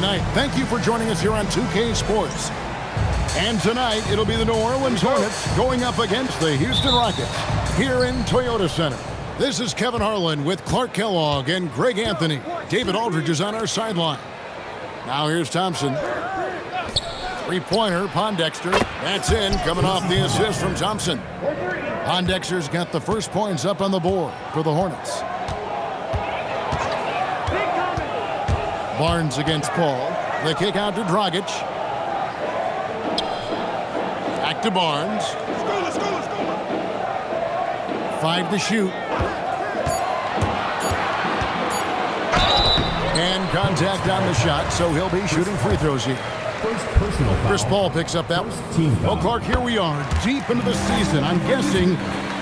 Night. Thank you for joining us here on 2K Sports. And tonight, it'll be the New Orleans Hornets going up against the Houston Rockets here in Toyota Center. This is Kevin Harlan with Clark Kellogg and Greg Anthony. David Aldridge is on our sideline. Now here's Thompson. Three-pointer, Pondexter. That's in, coming off the assist from Thompson. Pondexter's got the first points up on the board for the Hornets. Barnes against Paul. The kick out to Dragic. Back to Barnes. Let's go. 5 to shoot. And contact on the shot, so he'll be shooting free throws here. Chris Paul picks up that one. Well, Clark, here we are, deep into the season. I'm guessing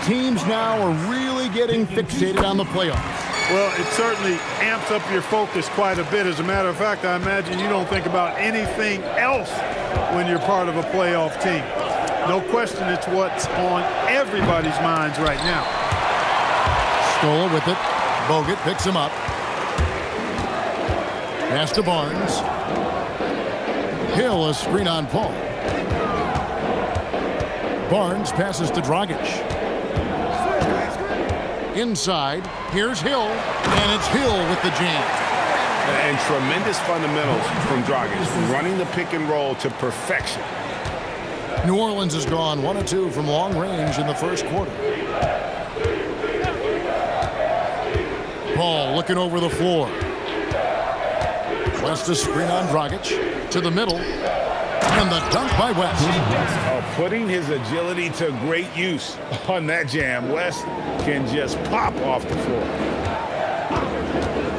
teams now are really getting fixated on the playoffs. Well, it certainly amps up your focus quite a bit. As a matter of fact, I imagine you don't think about anything else when you're part of a playoff team. No question, it's what's on everybody's minds right now. Stola with it. Bogut picks him up. Pass to Barnes. Hill, a screen on Paul. Barnes passes to Dragic. Inside, here's Hill, and it's Hill with the jam. And tremendous fundamentals from Dragic, running the pick and roll to perfection. New Orleans has gone 1 of 2 from long range in the first quarter. Paul looking over the floor. West a screen on Dragic to the middle, and the dunk by West. Putting his agility to great use on that jam. West can just pop off the floor.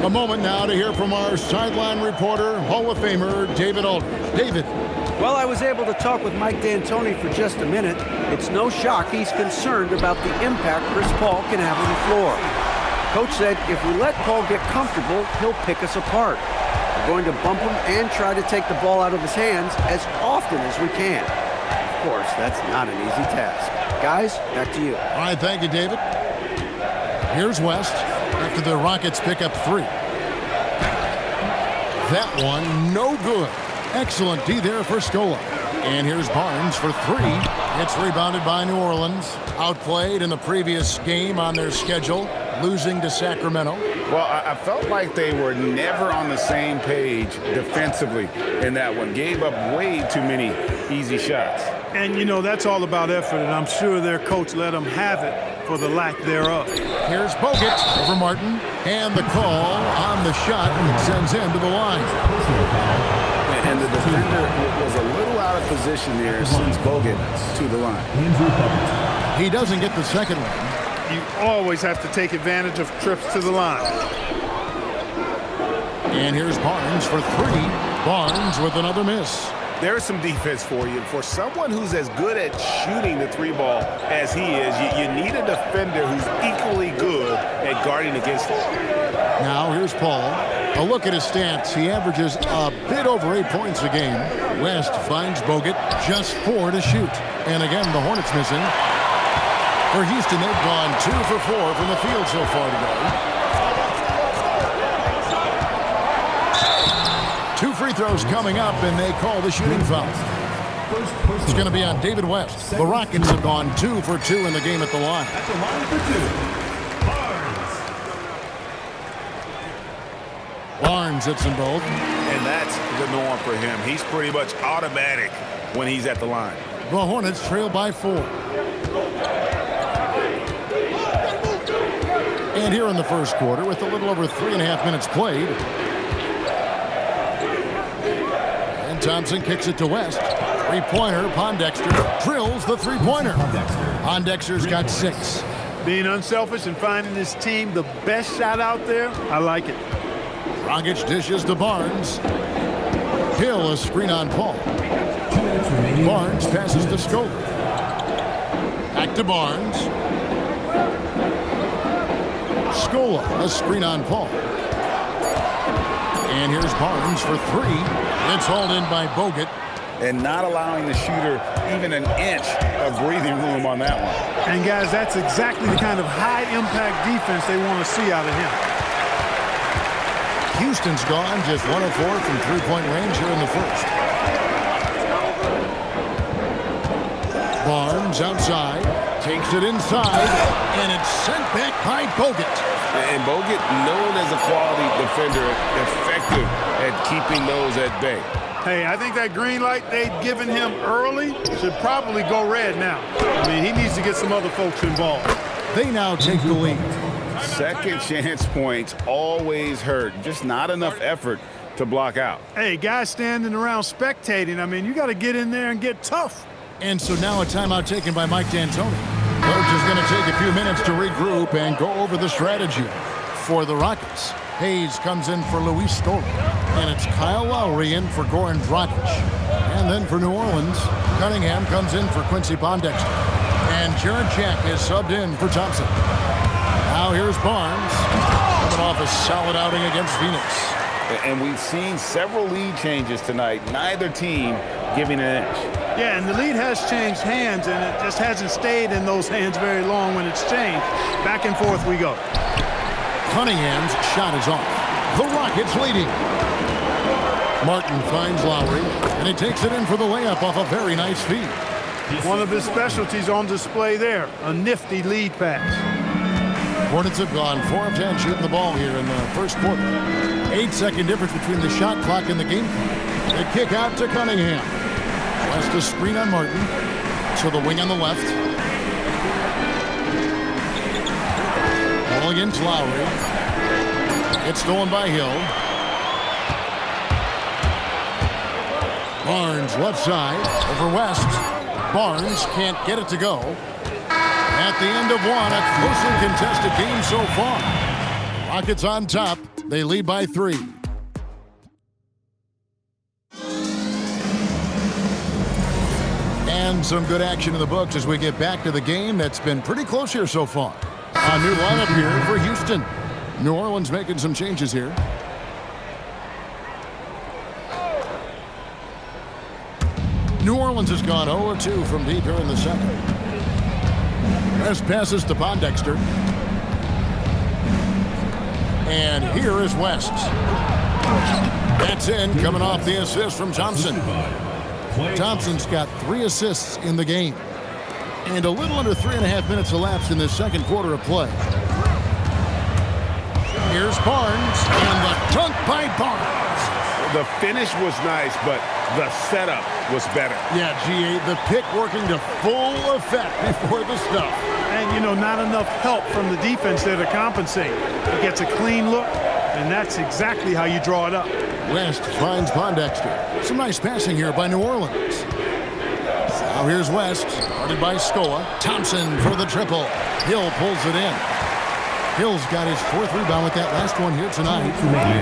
A moment now to hear from our sideline reporter, Hall of Famer David Aldridge. David. Well, I was able to talk with Mike D'Antoni for just a minute. It's no shock he's concerned about the impact Chris Paul can have on the floor. Coach said if we let Paul get comfortable, he'll pick us apart. We're going to bump him and try to take the ball out of his hands as often as we can. Of course, that's not an easy task. Guys, back to you. All right, thank you, David. Here's West after the Rockets pick up 3. That one, no good. Excellent D there for Stola. And here's Barnes for 3. It's rebounded by New Orleans. Outplayed in the previous game on their schedule, losing to Sacramento. Well, I felt like they were never on the same page defensively in that one. Gave up way too many easy shots. And, you know, that's all about effort, and I'm sure their coach let them have it for the lack thereof. Here's Bogut over Martin. And the call on the shot sends him to the line. And the defender was a little out of position there, sends Bogut to the line. He doesn't get the second one. You always have to take advantage of trips to the line. And here's Barnes for 3. Barnes with another miss. There's some defense for you. For someone who's as good at shooting the 3 ball as he is, you need a defender who's equally good at guarding against it. Now here's Paul. A look at his stats. He averages a bit over 8 points a game. West finds Bogut, just 4 to shoot. And again, the Hornets missing. For Houston, they've gone 2 for 4 from the field so far today. 2 free throws coming up, and they call the shooting foul. It's going to be on David West. The Rockets have gone 2 for 2 in the game at the line. Barnes hits them both. And that's the norm for him. He's pretty much automatic when he's at the line. The Hornets trail by 4. And here in the first quarter, with a little over 3.5 minutes played. And Thompson kicks it to West. Three-pointer, Pondexter drills the three-pointer. Pondexter's got 6. Being unselfish and finding his team the best shot out there, I like it. Dragic dishes to Barnes. Hill, a screen on Paul. Barnes passes to Scola. Back to Barnes. Scola, a screen on Paul. And here's Barnes for 3. It's hauled in by Bogut. And not allowing the shooter even an inch of breathing room on that one. And guys, that's exactly the kind of high-impact defense they want to see out of him. Houston's gone just 1 of 4 from three-point range here in the first. Barnes outside, takes it inside, and it's sent back by Bogut. And Bogut, known as a quality defender, effective at keeping those at bay. Hey, I think that green light they'd given him early should probably go red now. I mean, he needs to get some other folks involved. They now take the lead. Second chance points always hurt. Just not enough effort to block out. Hey, guys standing around spectating, I mean, you got to get in there and get tough. And so now a timeout taken by Mike D'Antoni. Coach is going to take a few minutes to regroup and go over the strategy for the Rockets. Hayes comes in for Luis Story. And it's Kyle Lowry in for Goran Dragic. And then for New Orleans, Cunningham comes in for Quincy Pondexter. And Jared Jack is subbed in for Thompson. Now here's Barnes, coming off a solid outing against Phoenix. And we've seen several lead changes tonight, neither team giving an inch. Yeah, and the lead has changed hands, and it just hasn't stayed in those hands very long when it's changed. Back and forth we go. Cunningham's shot is off. The Rockets leading. Martin finds Lowry, and he takes it in for the layup off a very nice feed. One of his specialties on display there, a nifty lead pass. Hornets have gone 4 of 10 shooting the ball here in the first quarter. 8-second difference between the shot clock and the game clock. The kick out to Cunningham. West a screen on Martin. To the wing on the left. Ball against Lowry. It's stolen by Hill. Barnes left side over West. Barnes can't get it to go. At the end of one, a closely contested game so far. Rockets on top. They lead by 3. And some good action in the books as we get back to the game that's been pretty close here so far. A new lineup here for Houston. New Orleans making some changes here. New Orleans has gone 0-2 from deep here in the second. West passes to Pondexter. And here is West. That's in, coming off the assist from Thompson. Thompson's got 3 assists in the game. And a little under 3.5 minutes elapsed in the second quarter of play. Here's Barnes, and the dunk by Barnes. The finish was nice, but the setup was better. Yeah, G.A., the pick working to full effect before the stuff. And, you know, not enough help from the defense there to compensate. He gets a clean look, and that's exactly how you draw it up. West finds Pondexter. Some nice passing here by New Orleans. Now here's West, guarded by Scola. Thompson for the triple. Hill pulls it in. Hill's got his 4th rebound with that last one here tonight.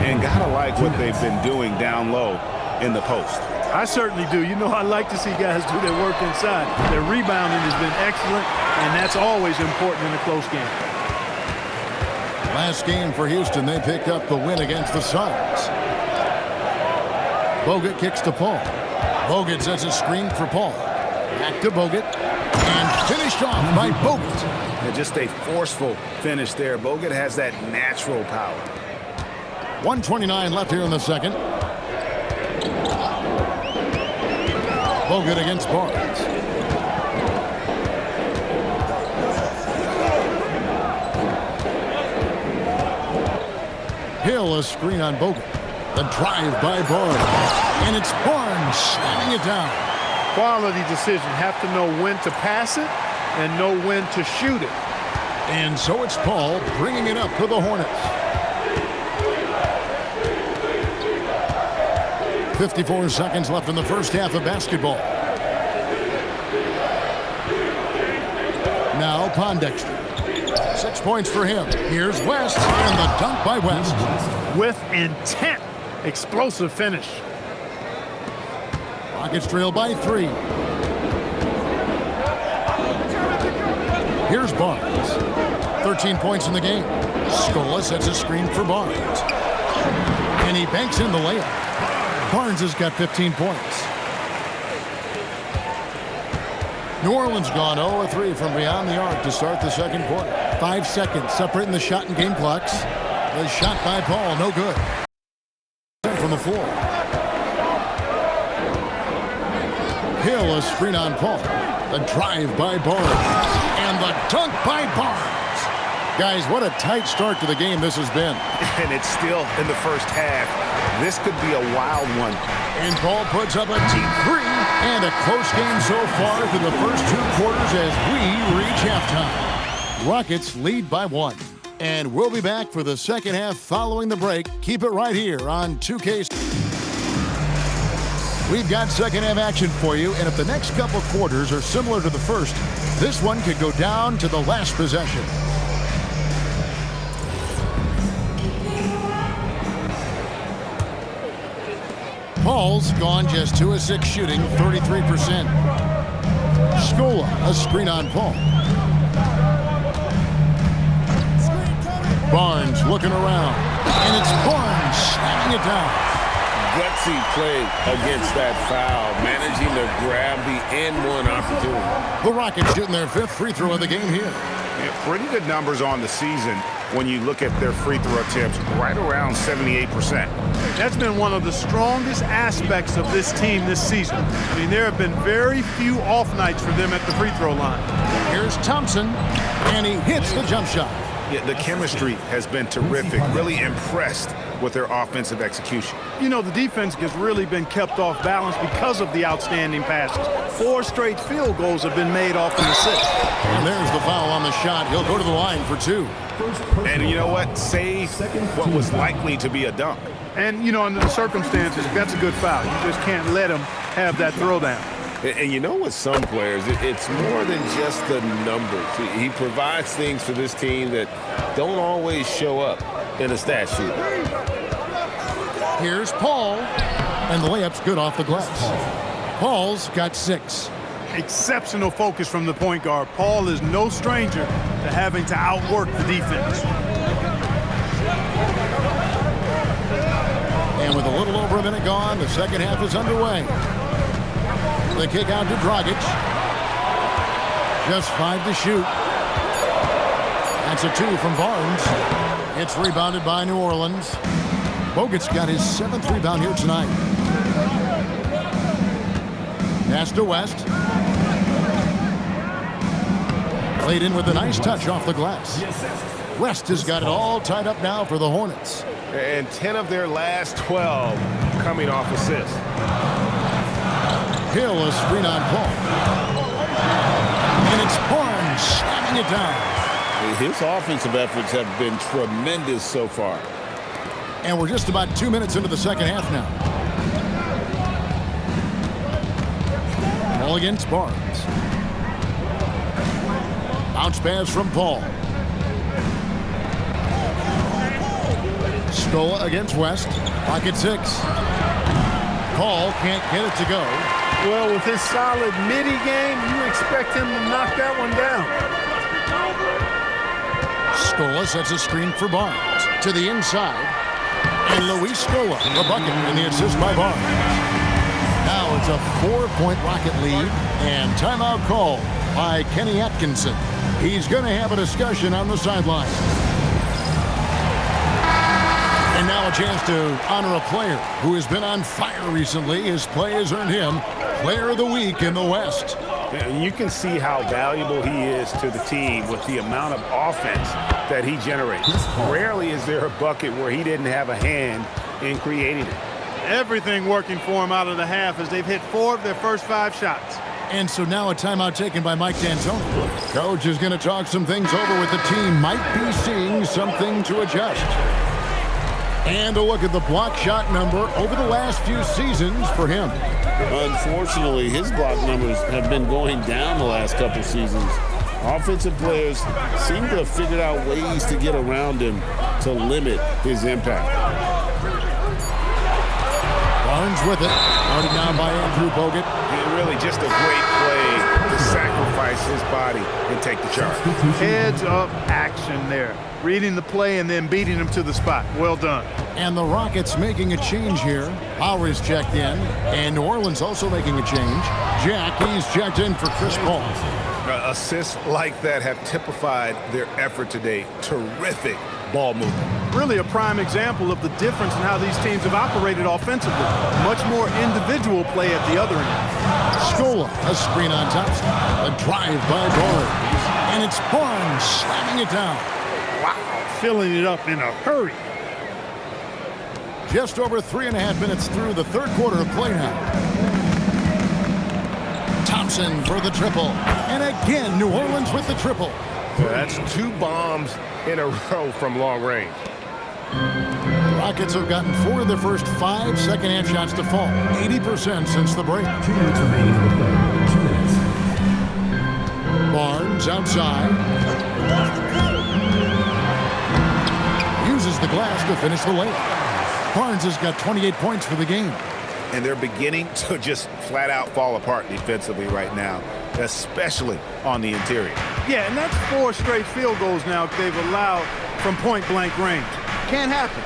And gotta like what they've been doing down low in the post. I certainly do. You know, I like to see guys do their work inside. Their rebounding has been excellent, and that's always important in a close game. Last game for Houston, they picked up the win against the Suns. Bogut kicks to Paul. Bogut sets a screen for Paul. Back to Bogut. And finished off by Bogut. And just a forceful finish there. Bogut has that natural power. 1:29 left here in the second. Bogut against Barnes. Hill a screen on Bogut. The drive by Barnes. And it's Barnes slamming it down. Quality decision. Have to know when to pass it and know when to shoot it. And so it's Paul bringing it up for the Hornets. 54 seconds left in the first half of basketball. Now Pondexter. 6 points for him. Here's West, and the dunk by West. With intent. Explosive finish. Rockets trail by 3. Here's Barnes. 13 points in the game. Scola sets a screen for Barnes. And he banks in the layup. Barnes has got 15 points. New Orleans gone 0-3 from beyond the arc to start the second quarter. 5 seconds separating the shot and game clocks. The shot by Paul, no good. the floor. Hill, a screen on Paul. The drive by Barnes. And the dunk by Barnes. Guys, what a tight start to the game this has been. And it's still in the first half. This could be a wild one. And Paul puts up a deep three. And a close game so far through the first 2 quarters as we reach halftime. Rockets lead by 1. And we'll be back for the second half following the break. Keep it right here on 2K. We've got second half action for you, and if the next couple quarters are similar to the first, this one could go down to the last possession. Paul's gone just 2 of 6 shooting, 33%. Scola, a screen on Paul. Barnes looking around, and it's Barnes slamming it down. Gutsy play against that foul, managing to grab the and-one opportunity. The Rockets shooting their 5th free throw of the game here. Yeah, pretty good numbers on the season when you look at their free throw attempts, right around 78%. That's been one of the strongest aspects of this team this season. I mean, there have been very few off nights for them at the free throw line. Here's Thompson, and he hits the jump shot. Yeah, the chemistry has been terrific. Really impressed with their offensive execution. You know, the defense has really been kept off balance because of the outstanding passes. 4 straight field goals have been made off an assist. And there's the foul on the shot. He'll go to the line for 2. And you know what? Save what was likely to be a dunk. And, you know, under the circumstances, that's a good foul. You just can't let him have that throwdown. And you know, with some players, it's more than just the numbers. He provides things for this team that don't always show up in a stat sheet. Here's Paul, and the layup's good off the glass. Paul's got 6. Exceptional focus from the point guard. Paul is no stranger to having to outwork the defense. And with a little over a minute gone, the second half is underway. The kick out to Dragic. Just 5 to shoot. That's a 2 from Barnes. It's rebounded by New Orleans. Bogut's got his 7th rebound here tonight. Pass to West. Played in with a nice touch off the glass. West has got it all tied up now for the Hornets. And 10 of their last 12 coming off assists. Hill, a screen on Paul. And it's Barnes slamming it down. His offensive efforts have been tremendous so far. And we're just about 2 minutes into the second half now. Ball against Barnes. Bounce pass from Paul. Scola against West. Pocket 6. Paul can't get it to go. Well, with his solid midi game, you expect him to knock that one down. Scola sets a screen for Barnes. To the inside. And Luis Scola, the bucket, and the assist by Barnes. Now it's a 4-point Rocket lead, and timeout call by Kenny Atkinson. He's going to have a discussion on the sideline. And now a chance to honor a player who has been on fire recently. His play has earned him Player of the Week in the West. And you can see how valuable he is to the team with the amount of offense that he generates. Rarely is there a bucket where he didn't have a hand in creating it. Everything working for him out of the half as they've hit 4 of their first 5 shots. And so now a timeout taken by Mike D'Antoni. Coach is going to talk some things over with the team. Might be seeing something to adjust. And a look at the block shot number over the last few seasons for him. Unfortunately, his block numbers have been going down the last couple seasons. Offensive players seem to have figured out ways to get around him to limit his impact. Barnes with it. Guarded down by Andrew Bogut. Really just a great play to sacrifice his body and take the charge. Heads up action there. Reading the play and then beating him to the spot. Well done. And the Rockets making a change here. Lowry's checked in. And New Orleans also making a change. Jack, he's checked in for Chris Paul. Assists like that have typified their effort today. Terrific ball movement. really a prime example of the difference in how these teams have operated offensively. Much more individual play at the other end. Scola, a screen on Thompson. A drive by Barnes. And it's Barnes slamming it down. Wow, filling it up in a hurry. Just over 3.5 minutes through the third quarter of play now. Thompson for the triple. And again, New Orleans with the triple. That's 2 bombs in a row from long range. Rockets have gotten 4 of their first 5 second-half shots to fall. 80% since the break. 2 minutes remaining in the play. 2 minutes. Barnes outside. Uses the glass to finish the layup. Barnes has got 28 points for the game. And they're beginning to just flat out fall apart defensively right now, especially on the interior. Yeah, and that's 4 straight field goals now they've allowed from point-blank range. Can't happen.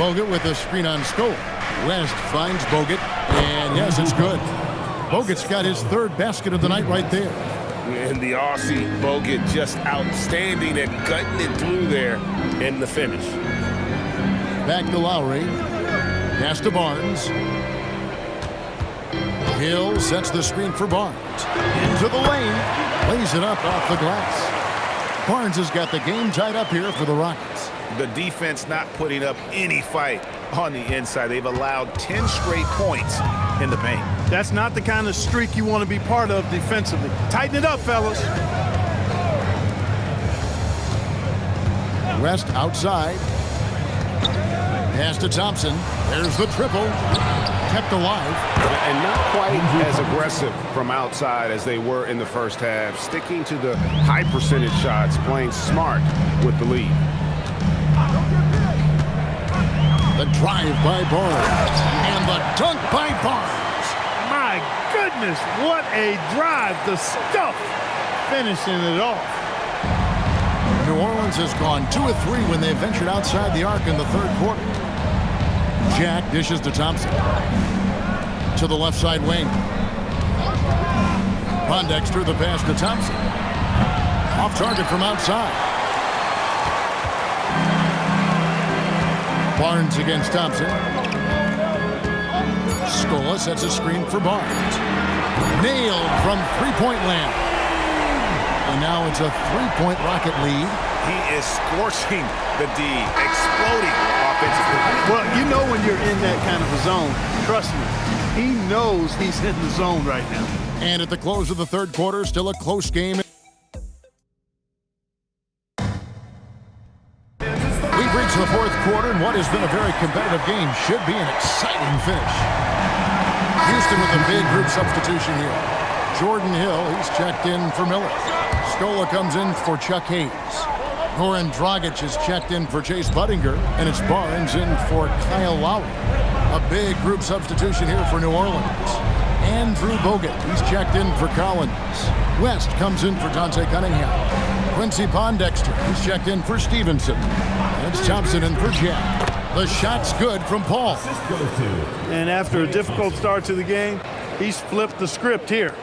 Bogut with a screen on Scola. West finds Bogut, and yes, it's good. Bogut's got his 3rd basket of the night right there. And the Aussie, Bogut, just outstanding at gutting it through there in the finish. Back to Lowry. Pass to Barnes. Hill sets the screen for Barnes. Into the lane. Lays it up off the glass. Barnes has got the game tied up here for the Rockets. The defense not putting up any fight on the inside. They've allowed 10 straight points in the paint. That's not the kind of streak you want to be part of defensively. Tighten it up, fellas. West outside. Pass to Thompson. There's the triple. Kept alive. And not quite as aggressive from outside as they were in the first half. Sticking to the high percentage shots, playing smart with the lead. The drive by Barnes. And the dunk by Barnes. My goodness, what a drive. The stuff finishing it off. New Orleans has gone 2 of 3 when they ventured outside the arc in the third quarter. Jack dishes to Thompson. To the left side wing. Pondexter the pass to Thompson. Off target from outside. Barnes against Thompson. Scola sets a screen for Barnes. Nailed from three-point land. And now it's a 3-point Rocket lead. He is scorching the D, exploding offensively. Well, you know when you're in that kind of a zone, trust me, he knows he's in the zone right now. And at the close of the third quarter, still a close game. We've reached the fourth quarter, and what has been a very competitive game should be an exciting finish. Houston with a big group substitution here. Jordan Hill, he's checked in for Miller. Scola comes in for Chuck Hayes. Goran Dragic is checked in for Chase Budinger, and it's Barnes in for Kyle Lowry. A big group substitution here for New Orleans. Andrew Bogut, he's checked in for Collins. West comes in for Dante Cunningham. Quincy Pondexter, he's checked in for Stevenson. And it's Thompson in for Jack. The shot's good from Paul. And after a difficult start to the game, he's flipped the script here.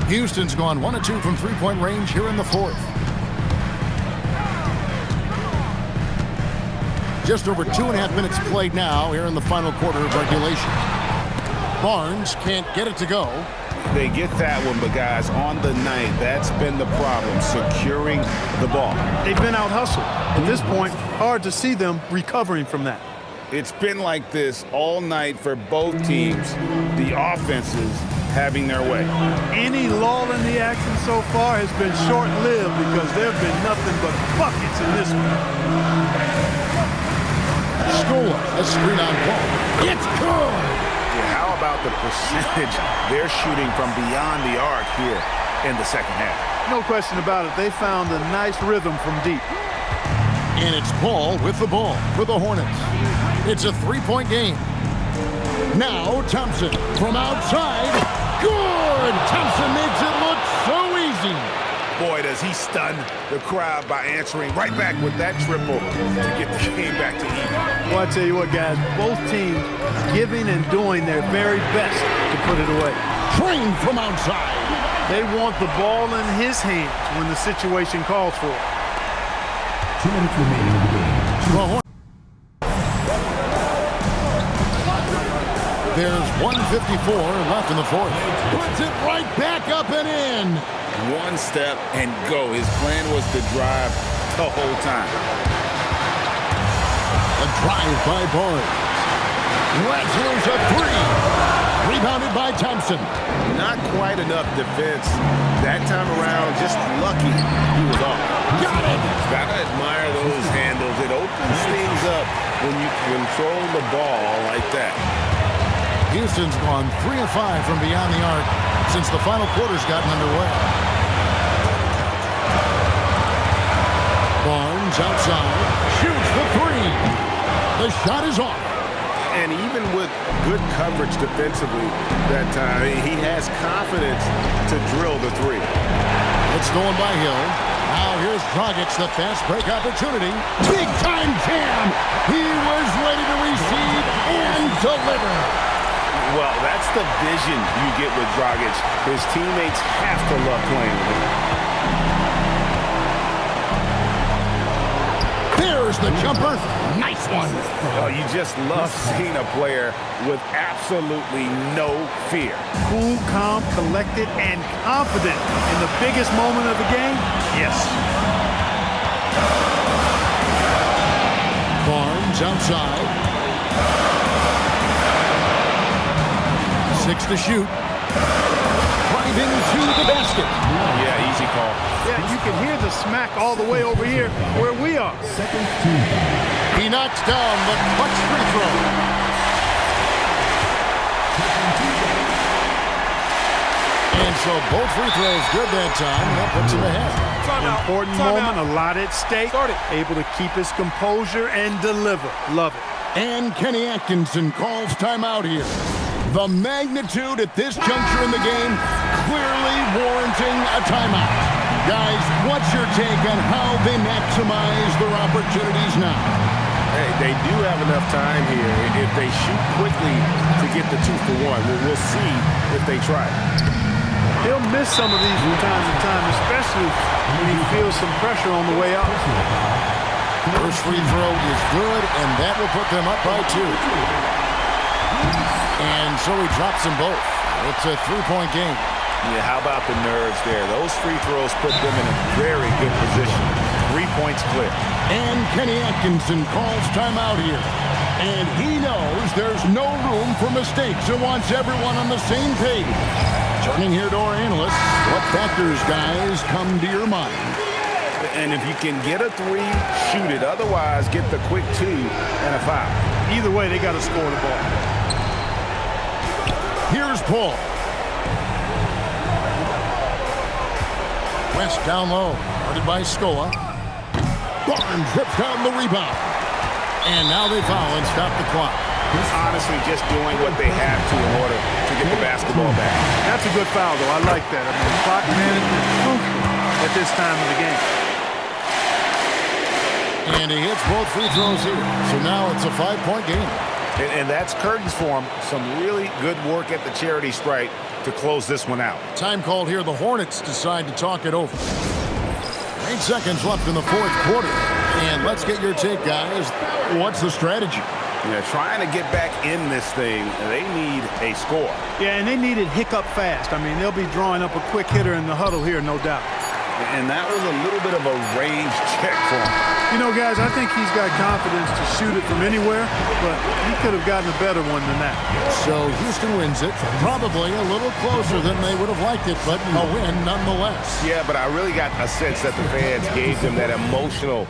Houston's gone 1 of 2 from three-point range here in the fourth. Just over 2.5 minutes played now here in the final quarter of regulation. Barnes can't get it to go. They get that one, but guys, on the night, that's been the problem, securing the ball. They've been out-hustled. At this point, hard to see them recovering from that. It's been like this all night for both teams. The offenses having their way. Any lull in the action so far has been short-lived because there have been nothing but buckets in this one. Scola, a screen on Paul. It's good! Yeah, how about the percentage they're shooting from beyond the arc here in the second half? No question about it. They found a nice rhythm from deep. And it's Paul with the ball for the Hornets. It's a 3-point game. Now Thompson from outside. Good! Thompson makes it look so easy. Boy, does he stun the crowd by answering right back with that triple to get the game back to even. Well, I tell you what, guys, both teams giving and doing their very best to put it away. Train from outside. They want the ball in his hands when the situation calls for it. 2 minutes remaining in the game. There's 1:54 left in the fourth. Puts it right back up and in. One step and go. His plan was to drive the whole time. A drive by Barnes. Lets loose a three. Rebounded by Thompson. Not quite enough defense that time around. Just lucky he was off. Got it. Gotta admire those handles. It opens things up when you control the ball like that. Houston's gone 3 of 5 from beyond the arc since the final quarter's gotten underway. Barnes outside, shoots the three. The shot is off. And even with good coverage defensively that time, he has confidence to drill the three. It's stolen by Hill. Now here's Dragic, the fast break opportunity. Big time jam. He was ready to receive and deliver. Well, that's the vision you get with Dragic. His teammates have to love playing with him. There's the jumper. Nice one. Oh, you just love seeing a player with absolutely no fear. Cool, calm, collected, and confident in the biggest moment of the game? Yes. Barnes outside. 6 to shoot. Driving to the basket. Yeah, easy call. Yeah, you can hear the smack all the way over here where we are. He knocks down the clutch free throw. And so both free throws good that time. That puts him ahead. Important moment, a lot at stake. Able to keep his composure and deliver. Love it. And Kenny Atkinson calls timeout here. The magnitude at this juncture in the game clearly warranting a timeout. Guys, what's your take on how they maximize their opportunities now? Hey, they do have enough time here. If they shoot quickly to get the 2 for 1, we'll see if they try. He'll miss some of these from time to time, especially when he feels some pressure on the way out. First free throw is good, and that will put them up by 2. And so he drops them both. It's a 3-point game. Yeah, how about the nerves there? Those free throws put them in a very good position. 3 points clear. And Kenny Atkinson calls timeout here. And he knows there's no room for mistakes and wants everyone on the same page. Turning here to our analysts, what factors, guys, come to your mind? And if you can get a 3, shoot it. Otherwise, get the quick 2 and a foul. Either way, they got to score the ball. Here's Paul. West down low, guarded by Scola. Barnes rips down the rebound. And now they foul and stop the clock. Honestly, just doing what they have to in order to get the basketball back. That's a good foul, though. I like that. I mean, clock management is crucial at this time of the game. And he hits both free throws here. So now it's a 5-point game. And that's curtains for him. Some really good work at the charity stripe to close this one out. Time called here. The Hornets decide to talk it over. 8 seconds left in the fourth quarter. And let's get your take, guys. What's the strategy? Yeah, trying to get back in this thing, they need a score. Yeah, and they need it hiccup fast. I mean, they'll be drawing up a quick hitter in the huddle here, no doubt. And that was a little bit of a range check for him. You know, guys, I think he's got confidence to shoot it from anywhere, but he could have gotten a better one than that. So Houston wins it, probably a little closer than they would have liked it, but a win nonetheless. Yeah, but I really got a sense that the fans gave them that emotional